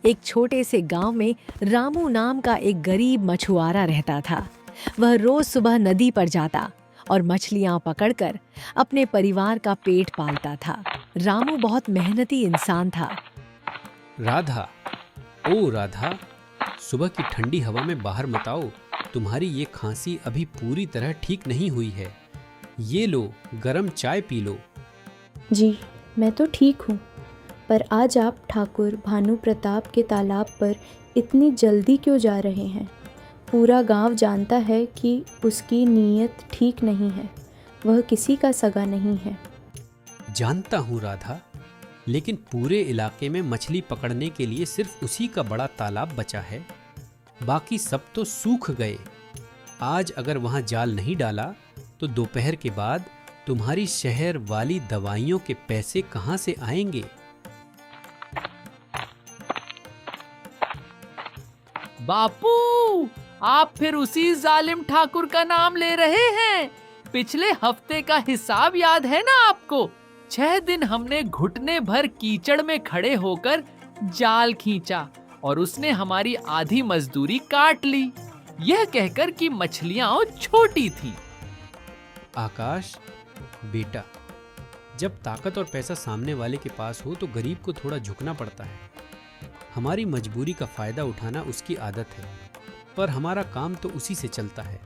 एक छोटे से गांव में रामू नाम का एक गरीब मछुआरा रहता था। वह रोज सुबह नदी पर जाता और मछलियां पकड़कर अपने परिवार का पेट पालता था। रामू बहुत मेहनती इंसान था। राधा, ओ राधा, सुबह की ठंडी हवा में बाहर मत आओ। तुम्हारी ये खांसी अभी पूरी तरह ठीक नहीं हुई है। ये लो, गरम चाय पी लो। जी, मैं तो ठीक हूँ, पर आज आप ठाकुर भानु प्रताप के तालाब पर इतनी जल्दी क्यों जा रहे हैं? पूरा गांव जानता है कि उसकी नीयत ठीक नहीं है। वह किसी का सगा नहीं है। जानता हूँ राधा, लेकिन पूरे इलाके में मछली पकड़ने के लिए सिर्फ उसी का बड़ा तालाब बचा है। बाकी सब तो सूख गए। आज अगर वहाँ जाल नहीं डाला तो दोपहर के बाद तुम्हारी शहर वाली दवाइयों के पैसे कहाँ से आएंगे? बापू, आप फिर उसी जालिम ठाकुर का नाम ले रहे हैं। पिछले हफ्ते का हिसाब याद है ना आपको? 6 दिन हमने घुटने भर कीचड़ में खड़े होकर जाल खींचा और उसने हमारी आधी मजदूरी काट ली, यह कहकर कि मछलियां छोटी थीं। आकाश बेटा, जब ताकत और पैसा सामने वाले के पास हो तो गरीब को थोड़ा झुकना पड़ता है। हमारी मजबूरी का फायदा उठाना उसकी आदत है, पर हमारा काम तो उसी से चलता है।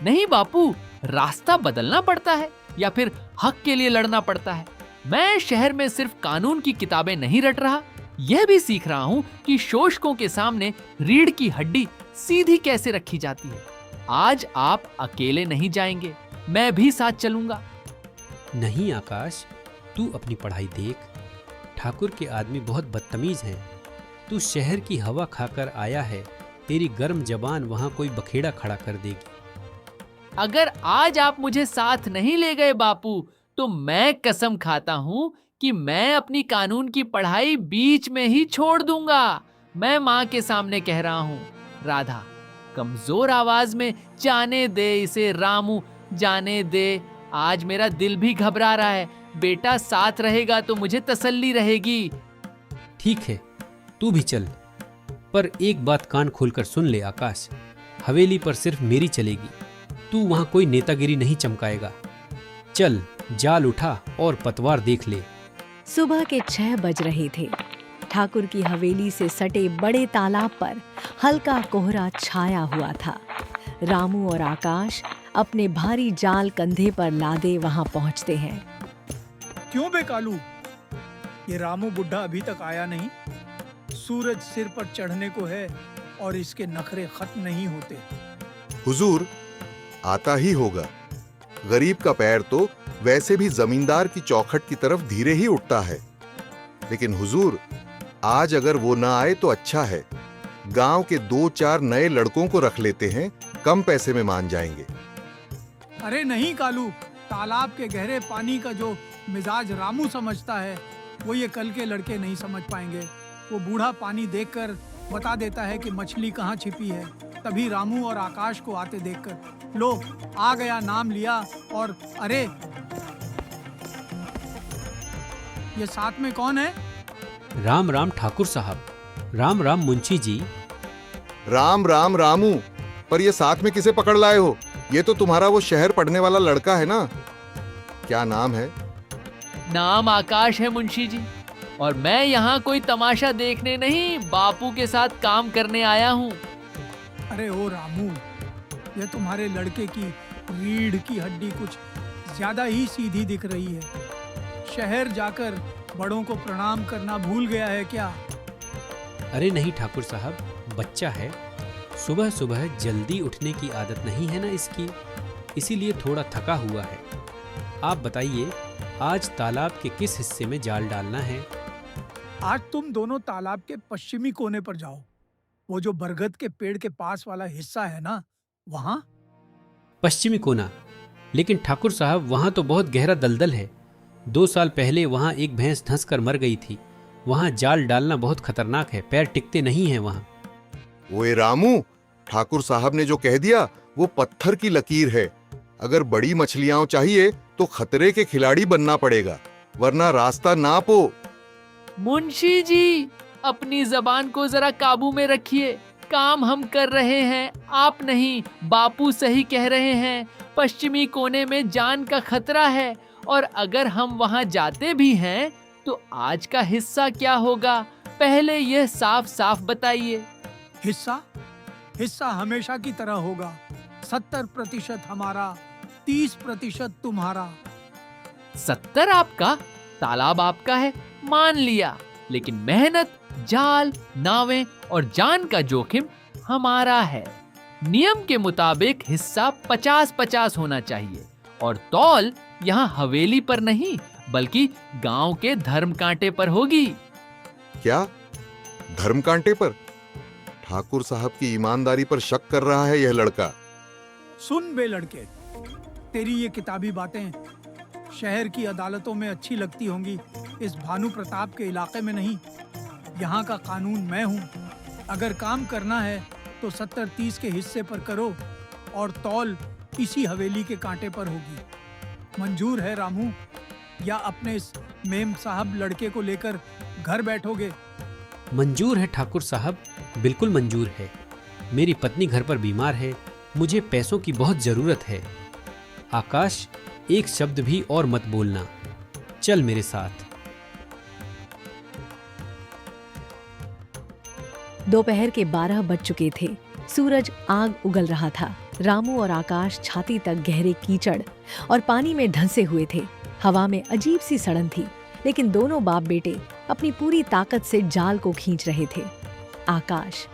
नहीं बापू, रास्ता बदलना पड़ता है या फिर हक के लिए लड़ना पड़ता है। मैं शहर में सिर्फ कानून की किताबें नहीं रट रहा, यह भी सीख रहा हूँ कि शोषकों के सामने रीढ़ की हड्डी सीधी कैसे रखी जाती है। आज आप अकेले नहीं जाएंगे, मैं भी साथ चलूंगा। नहीं आकाश, तू अपनी पढ़ाई देख। ठाकुर के आदमी बहुत बदतमीज हैं। तू शहर की हवा खाकर आया है, तेरी गर्म जबान वहां कोई बखेड़ा खड़ा कर देगी। अगर आज आप मुझे साथ नहीं ले गए बापू, तो मैं कसम खाता हूँ कि मैं अपनी कानून की पढ़ाई बीच में ही छोड़ दूंगा। मैं माँ के सामने कह रहा हूँ। राधा कमजोर आवाज में, जाने दे इसे रामू, जाने दे। आज मेरा दिल भी घबरा रहा है। बेटा साथ रहेगा तो मुझे तसल्ली रहेगी। ठीक है, तू भी चल, पर एक बात कान खोलकर सुन ले आकाश, हवेली पर सिर्फ मेरी चलेगी। तू वहां कोई नेतागिरी नहीं चमकाएगा। चल, जाल उठा और पतवार देख ले। सुबह के 6 बज रहे थे। ठाकुर की हवेली से सटे बड़े तालाब पर हल्का कोहरा छाया हुआ था। रामू और आकाश अपने भारी जाल कंधे पर लादे वहां पहुंचते हैं। क्यों बे कालू, ये रामू बुड्ढा अभी तक आया नहीं? सूरज सिर पर चढ़ने को है और इसके नखरे खत्म नहीं होते। हुजूर, आता ही होगा। गरीब का पैर तो वैसे भी जमींदार की चौखट की तरफ धीरे ही उठता है। लेकिन हुजूर, आज अगर वो ना आए तो अच्छा है। गांव के 2-4 नए लड़कों को रख लेते हैं, कम पैसे में मान जाएंगे। अरे नहीं कालू, तालाब के गहरे पानी का जो मिजाज रामू समझता है, वो ये कल के लड़के नहीं समझ पाएंगे। वो बूढ़ा पानी देखकर बता देता है कि मछली कहाँ छिपी है। तभी रामू और आकाश को आते देखकर, लो आ गया, नाम लिया। और अरे, ये साथ में कौन है? राम राम ठाकुर साहब। राम राम मुंशी जी। राम राम रामू, पर ये साथ में किसे पकड़ लाए हो? ये तो तुम्हारा वो शहर पढ़ने वाला लड़का है ना? क्या नाम है? नाम आकाश है मुंशी जी, और मैं यहाँ कोई तमाशा देखने नहीं, बापू के साथ काम करने आया हूँ। अरे ओ रामू, ये तुम्हारे लड़के की रीढ़ की हड्डी कुछ ज्यादा ही सीधी दिख रही है। शहर जाकर बड़ों को प्रणाम करना भूल गया है क्या? अरे नहीं ठाकुर साहब, बच्चा है। सुबह सुबह जल्दी उठने की आदत नहीं है ना इसकी, इसीलिए थोड़ा थका हुआ है। आप बताइए, आज तालाब के किस हिस्से में जाल डालना है? आज तुम दोनों तालाब के पश्चिमी कोने पर जाओ। वो जो बरगद के पेड़ के पास वाला हिस्सा है ना, वहाँ। पश्चिमी कोना? लेकिन ठाकुर साहब, वहाँ तो बहुत गहरा दलदल है। 2 साल पहले वहाँ एक भैंस धंस कर मर गई थी। वहाँ जाल डालना बहुत खतरनाक है, पैर टिकते नहीं हैं वहाँ। ओए रामू, ठाकुर साहब ने जो कह दिया वो पत्थर की लकीर है। अगर बड़ी मछलियां चाहिए तो खतरे के खिलाड़ी बनना पड़ेगा, वरना रास्ता ना पो। मुंशी जी, अपनी जबान को जरा काबू में रखिए। काम हम कर रहे हैं, आप नहीं। बापू सही कह रहे हैं, पश्चिमी कोने में जान का खतरा है, और अगर हम वहां जाते भी हैं तो आज का हिस्सा क्या होगा, पहले यह साफ साफ बताइए। हिस्सा हिस्सा हमेशा की तरह होगा। 70% हमारा, 30% तुम्हारा। 70 आपका, तालाब आपका है, मान लिया, लेकिन मेहनत, जाल, नावें और जान का जोखिम हमारा है। नियम के मुताबिक हिस्सा 50-50 होना चाहिए, और तौल यहाँ हवेली पर नहीं बल्कि गांव के धर्म कांटे पर होगी। क्या धर्म कांटे पर? ठाकुर साहब की ईमानदारी पर शक कर रहा है यह लड़का। सुन बे लड़के, तेरी ये किताबी बातें शहर की अदालतों में अच्छी लगती होंगी, इस भानु प्रताप के इलाके में नहीं। यहाँ का कानून मैं हूँ। अगर काम करना है तो 70-30 के हिस्से पर करो, और तौल इसी हवेली के कांटे पर होगी। मंजूर है रामू, या अपने इस मेम साहब लड़के को लेकर घर बैठोगे? मंजूर है ठाकुर साहब, बिल्कुल मंजूर है। मेरी पत्नी घर पर बीमार है, मुझे पैसों की बहुत जरूरत है। आकाश, एक शब्द भी और मत बोलना, चल मेरे साथ। दोपहर के 12 बज चुके थे। सूरज आग उगल रहा था। रामू और आकाश छाती तक गहरे कीचड़ और पानी में धंसे हुए थे। हवा में अजीब सी सड़न थी, लेकिन दोनों बाप बेटे अपनी पूरी ताकत से जाल को खींच रहे थे। आकाश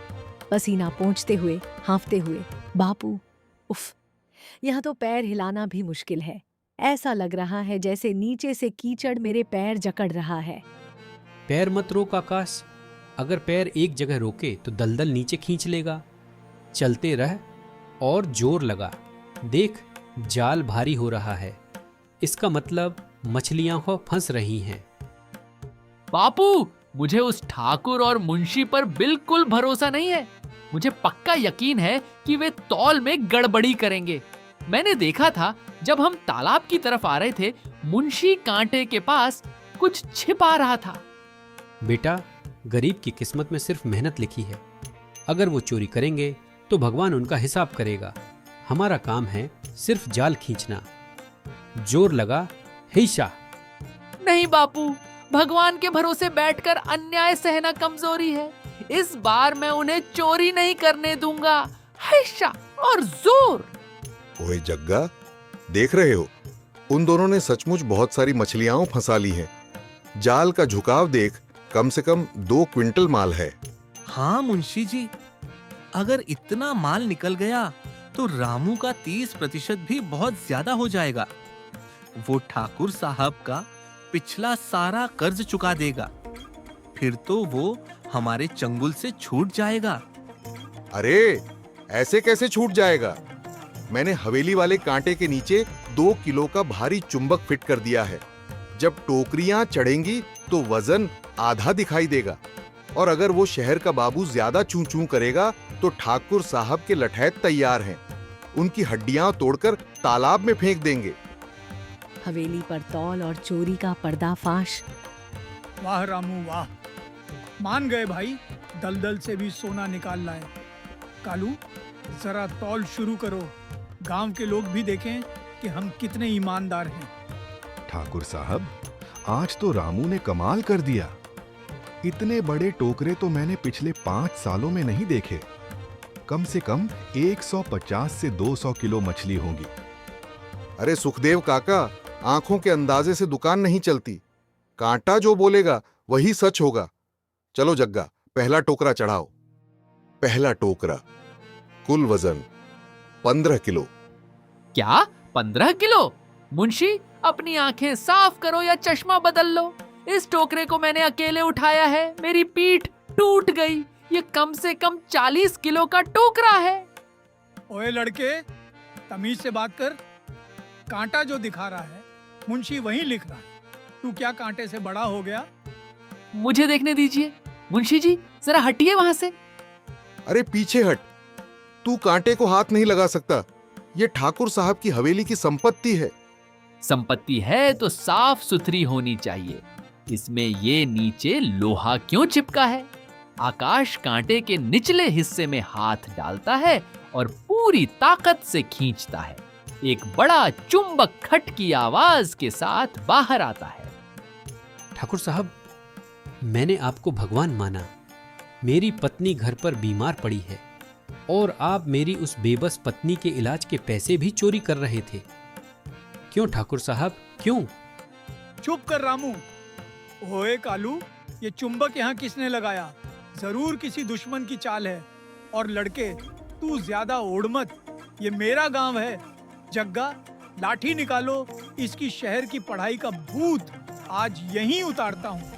पसीना पोंछते हुए, हांफते हुए, बापू, उफ, यहाँ तो पैर हिलाना भी मुश्किल है। ऐसा लग रहा है जैसे नीचे से कीचड़ मेरे पैर जकड़ रहा है। पैर मत रोक आकाश, अगर पैर एक जगह रोके तो दलदल नीचे खींच लेगा। चलते रह और जोर लगा। देख, जाल भारी हो रहा है, इसका मतलब मछलियां हो फंस रही हैं। बापू, मुझे उस ठाकुर और मुंशी पर बिल्कुल भरोसा नहीं है। मुझे पक्का यकीन है कि वे तौल में गड़बड़ी करेंगे। मैंने देखा था जब हम तालाब की तरफ आ रहे थे, मुंशी कांटे के पास कुछ छिपा रहा था। बेटा, गरीब की किस्मत में सिर्फ मेहनत लिखी है। अगर वो चोरी करेंगे तो भगवान उनका हिसाब करेगा। हमारा काम है सिर्फ जाल खींचना। जोर लगा, हिशा। नहीं बापू, भगवान के भरोसे बैठकर अन्याय सहना कमजोरी है। इस बार मैं उन्हें चोरी नहीं करने दूंगा। हिशा और जोर। ओए जग्गा, देख रहे हो, उन दोनों ने सचमुच बहुत सारी मछलियां फंसा ली हैं। जाल का झुकाव देख, कम से कम 2 क्विंटल माल है। हाँ मुंशी जी, अगर इतना माल निकल गया तो रामू का 30% भी बहुत ज्यादा हो जाएगा। वो ठाकुर साहब का पिछला सारा कर्ज चुका देगा, फिर तो वो हमारे चंगुल से छूट जाएगा। अरे ऐसे कैसे छूट जाएगा? मैंने हवेली वाले कांटे के नीचे 2 किलो का भारी चुंबक फिट कर दिया है। जब टोकरियां चढ़ेंगी तो वजन आधा दिखाई देगा, और अगर वो शहर का बाबू ज्यादा चूं चूं करेगा तो ठाकुर साहब के लठैत तैयार हैं। उनकी हड्डियां तोड़कर तालाब में फेंक देंगे। हवेली पर तौल और चोरी का पर्दाफाश। वाह रामू वाह, मान गए भाई, दलदल से भी सोना निकाल लाए। कालू, जरा तौल शुरू करो, गांव के लोग भी देखें कि हम कितने ईमानदार हैं। ठाकुर साहब, आज तो रामू ने कमाल कर दिया। इतने बड़े टोकरे तो मैंने पिछले 5 सालों में नहीं देखे। कम से कम 150 से 200 किलो मछली होगी। अरे सुखदेव काका, आंखों के अंदाजे से दुकान नहीं चलती। कांटा जो बोलेगा वही सच होगा। चलो जग्गा, पहला टोकरा चढ़ाओ। पहला टोकरा, कुल वजन 15 किलो। क्या 15 किलो? मुंशी, अपनी आंखें साफ करो या चश्मा बदल लो। इस टोकरे को मैंने अकेले उठाया है, मेरी पीठ टूट गई। ये कम से कम 40 किलो का टोकरा है। ओए लड़के, तमीज से बात कर। कांटा जो दिखा रहा है मुंशी वही लिख रहा है। तू क्या कांटे से बड़ा हो गया? मुझे देखने दीजिए। मुंशी जी, जरा हटिए वहां से। अरे पीछे हट, तू कांटे को हाथ नहीं लगा सकता। ये ठाकुर साहब की हवेली की संपत्ति है। संपत्ति है तो साफ सुथरी होनी चाहिए। इसमें ये नीचे लोहा क्यों चिपका है? आकाश कांटे के निचले हिस्से में हाथ डालता है और पूरी ताकत से खींचता है। एक बड़ा चुंबक खट की आवाज के साथ बाहर आता है। ठाकुर साहब, मैंने आपको भगवान माना। मेरी पत्नी घर पर बीमार पड़ी है और आप मेरी उस बेबस पत्नी के इलाज के पैसे भी चोरी कर रहे थे। क्यों ठाकुर साहब, क्यों? चुप कर रामू। ओए कालू, ये चुंबक यहाँ किसने लगाया? जरूर किसी दुश्मन की चाल है। और लड़के, तू ज्यादा ओढ़ मत, ये मेरा गांव है। जग्गा, लाठी निकालो, इसकी शहर की पढ़ाई का भूत आज यहीं उतारता हूँ।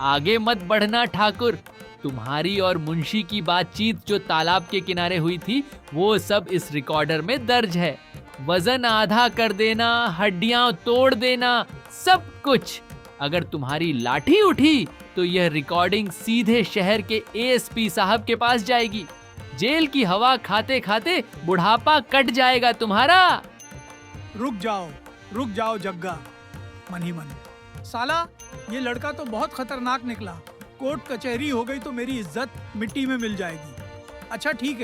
आगे मत बढ़ना ठाकुर। तुम्हारी और मुंशी की बातचीत जो तालाब के किनारे हुई थी, वो सब इस रिकॉर्डर में दर्ज है। वजन आधा कर देना, हड्डियां तोड़ देना, सब कुछ। अगर तुम्हारी लाठी उठी तो यह रिकॉर्डिंग सीधे शहर के एएसपी साहब के पास जाएगी। जेल की हवा खाते खाते बुढ़ापा कट जाएगा तुम्हारा। रुक जाओ जग्गा, मन ही मन। साला, ये लड़का तो बहुत खतरनाक निकला। कोर्ट कचहरी हो गई तो मेरी इज्जत मिट्टी में मिल जाएगी। अच्छा ठीक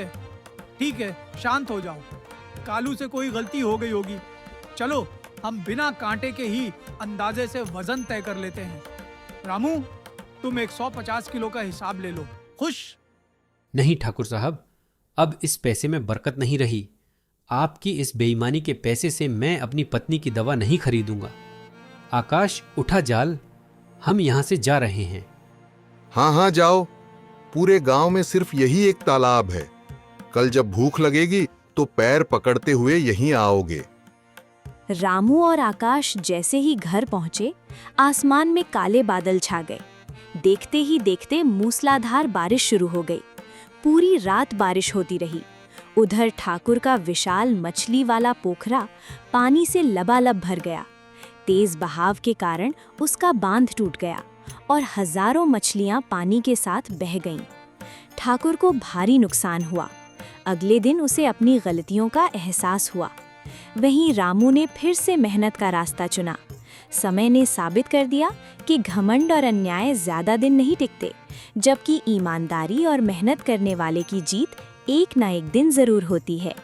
है, शांत हो जाओ। कालू से कोई गलती हो गई होगी। चलो, हम बिना कांटे के ही अंदाजे से वजन तय कर लेते हैं। रामू, तुम 150 किलो का हिसाब ले लो। खुश? नहीं ठाकुर साहब, अब इस पैसे में बरकत नहीं रही। आपकी इस बेईमानी के पैसे से मैं अपनी पत्नी की दवा नहीं खरीदूंगा। आकाश, उठा जाल, हम यहाँ से जा रहे हैं। हाँ जाओ। पूरे गांव में सिर्फ यही एक तालाब है। कल जब भूख लगेगी तो पैर पकड़ते हुए यहीं आओगे। रामू और आकाश जैसे ही घर पहुंचे, आसमान में काले बादल छा गए। देखते ही देखते मूसलाधार बारिश शुरू हो गई। पूरी रात बारिश होती रही। उधर ठाकुर का विशाल मछली वाला पोखरा पानी से लबालब भर गया। तेज बहाव के कारण उसका बांध टूट गया और हजारों मछलियां पानी के साथ बह गईं। ठाकुर को भारी नुकसान हुआ। अगले दिन उसे अपनी गलतियों का एहसास हुआ। वहीं रामू ने फिर से मेहनत का रास्ता चुना। समय ने साबित कर दिया कि घमंड और अन्याय ज्यादा दिन नहीं टिकते, जबकि ईमानदारी और मेहनत करने वाले की जीत एक ना एक दिन जरूर होती है।